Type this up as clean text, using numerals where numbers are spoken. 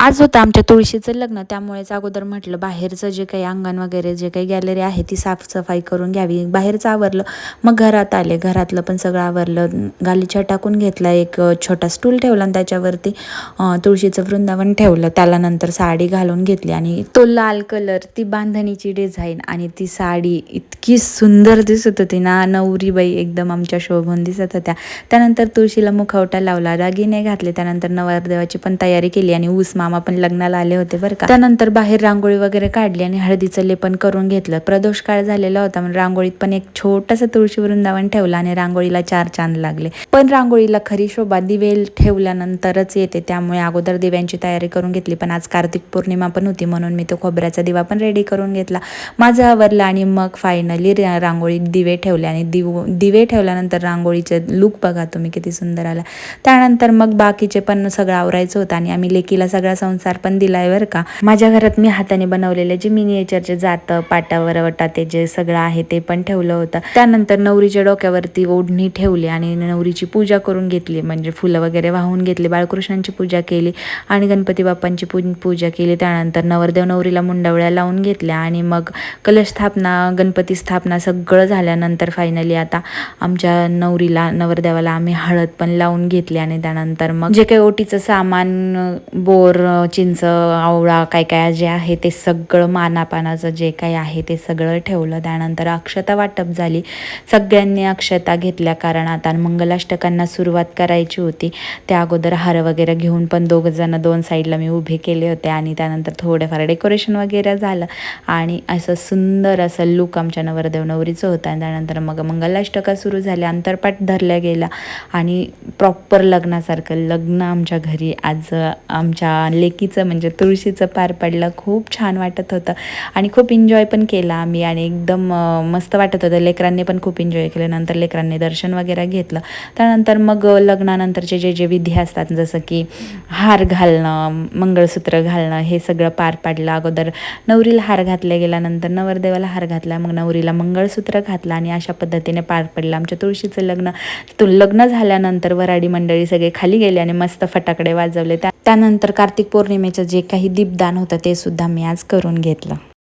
आज होतं आमच्या तुळशीचं लग्न, त्यामुळेच अगोदर म्हटलं बाहेरचं जे काही अंगण वगैरे जे काही गॅलरी आहे ती साफसफाई करून घ्यावी. बाहेरचं आवरलं, मग घरात आले. घरातलं पण सगळं आवरलं, गालीचा टाकून घेतला, एक छोटा स्टूल ठेवला आणि त्याच्यावरती तुळशीचं वृंदावन ठेवलं. त्याला नंतर साडी घालून घेतली आणि तो लाल कलर, ती बांधणीची डिझाईन आणि ती साडी इतकी सुंदर दिसत होती ना, नवरी बाई एकदम आमच्या शोभून दिसत होत्या. त्यानंतर तुळशीला मुखवटा लावला, दागिने घातले. त्यानंतर नवरदेवाची पण तयारी केली आणि ऊस मामा पण लग्नाला आले होते बरं का. त्यानंतर बाहेर रांगोळी वगैरे काढली आणि हळदीचं लेपन करून घेतलं. प्रदोष काळ झालेला होता म्हणून रांगोळीत पण एक छोटंसं तुळशी वृंदावन ठेवलं आणि रांगोळीला 4 चांद लागले. पण रांगोळीला खरी शोभा दिवे ठेवल्यानंतरच येते, त्यामुळे अगोदर दिव्यांची तयारी करून घेतली. पण आज कार्तिक पौर्णिमा पण होती म्हणून मी तो खोबऱ्याचा दिवा पण रेडी करून घेतला. माझं आवरलं आणि मग फायनली रांगोळीत दिवे ठेवले आणि दिवे ठेवल्यानंतर रांगोळीचे लुक बघा तुम्ही किती सुंदर आला. त्यानंतर मग बाकीचे पण सगळं आवरायचं होतं आणि आम्ही लेकीला सगळा संसार पण दिलाय बरं का. माझ्या घरात मी हाताने बनवलेले जे मिनिएचरचे जातं, पाटावर ते जे सगळं आहे ते पण ठेवलं होतं. त्यानंतर नवरीच्या डोक्यावरती ओढणी ठेवली आणि नवरीची पूजा करून घेतली, म्हणजे फुलं वगैरे वाहून घेतली, बाळकृष्णांची पूजा केली आणि गणपती बाप्पांची पूजा केली. त्यानंतर नवरदेव नवरीला मुंडावळ्या लावून घेतल्या आणि मग कलश स्थापना, गणपती स्थापना सगळं झाल्यानंतर फायनली आता आमच्या नवरदेवाला आम्ही हळद पण लावून घेतली आणि त्यानंतर मग जे काही ओटीचं सामान, बोर, चिंच, आवळा काय काय जे आहे ते सगळं, मानापानाचं जे काही आहे ते सगळं ठेवलं. त्यानंतर अक्षता वाटप झाली, सगळ्यांनी अक्षता घेतल्या कारण आता मंगलाष्टकांना सुरुवात करायची होती. त्या अगोदर हार वगैरे घेऊन पण 2 जण 2 साईडला मी उभे केले होते आणि त्यानंतर थोडेफार डेकोरेशन वगैरे झालं आणि असं सुंदर असं लुक आमच्या नवरदेव नवरीचं होतं. आणि त्यानंतर मग मंगलाष्टका सुरू झाल्या, अंतरपाठ धरल्या गेला आणि प्रॉपर लग्नासारखं लग्न आमच्या घरी आज आमच्या लेकीचं म्हणजे तुळशीचं पार पडलं. खूप छान वाटत होतं आणि खूप एन्जॉय पण केला आम्ही आणि एकदम मस्त वाटत होतं. लेकरांनी पण खूप एन्जॉय केलं. नंतर लेकरांनी दर्शन वगैरे घेतलं. त्यानंतर मग लग्नानंतरचे जे विधी असतात जसं की हार घालणं, मंगळसूत्र घालणं, हे सगळं पार पडलं. अगोदर नवरीला हार घातला गेला, नंतर नवरदेवाला हार घातला, मग नवरीला मंगळसूत्र घातलं आणि अशा पद्धतीने पार पडलं आमच्या तुळशीचं लग्न. लग्न झाल्यानंतर वराडी मंडळी सगळे खाली गेले आणि मस्त फटाकडे वाजवले. त्यानंतर कार्तिक पौर्णिमेचं जे काही दीपदान होतं ते सुद्धा मी आज करून घेतलं.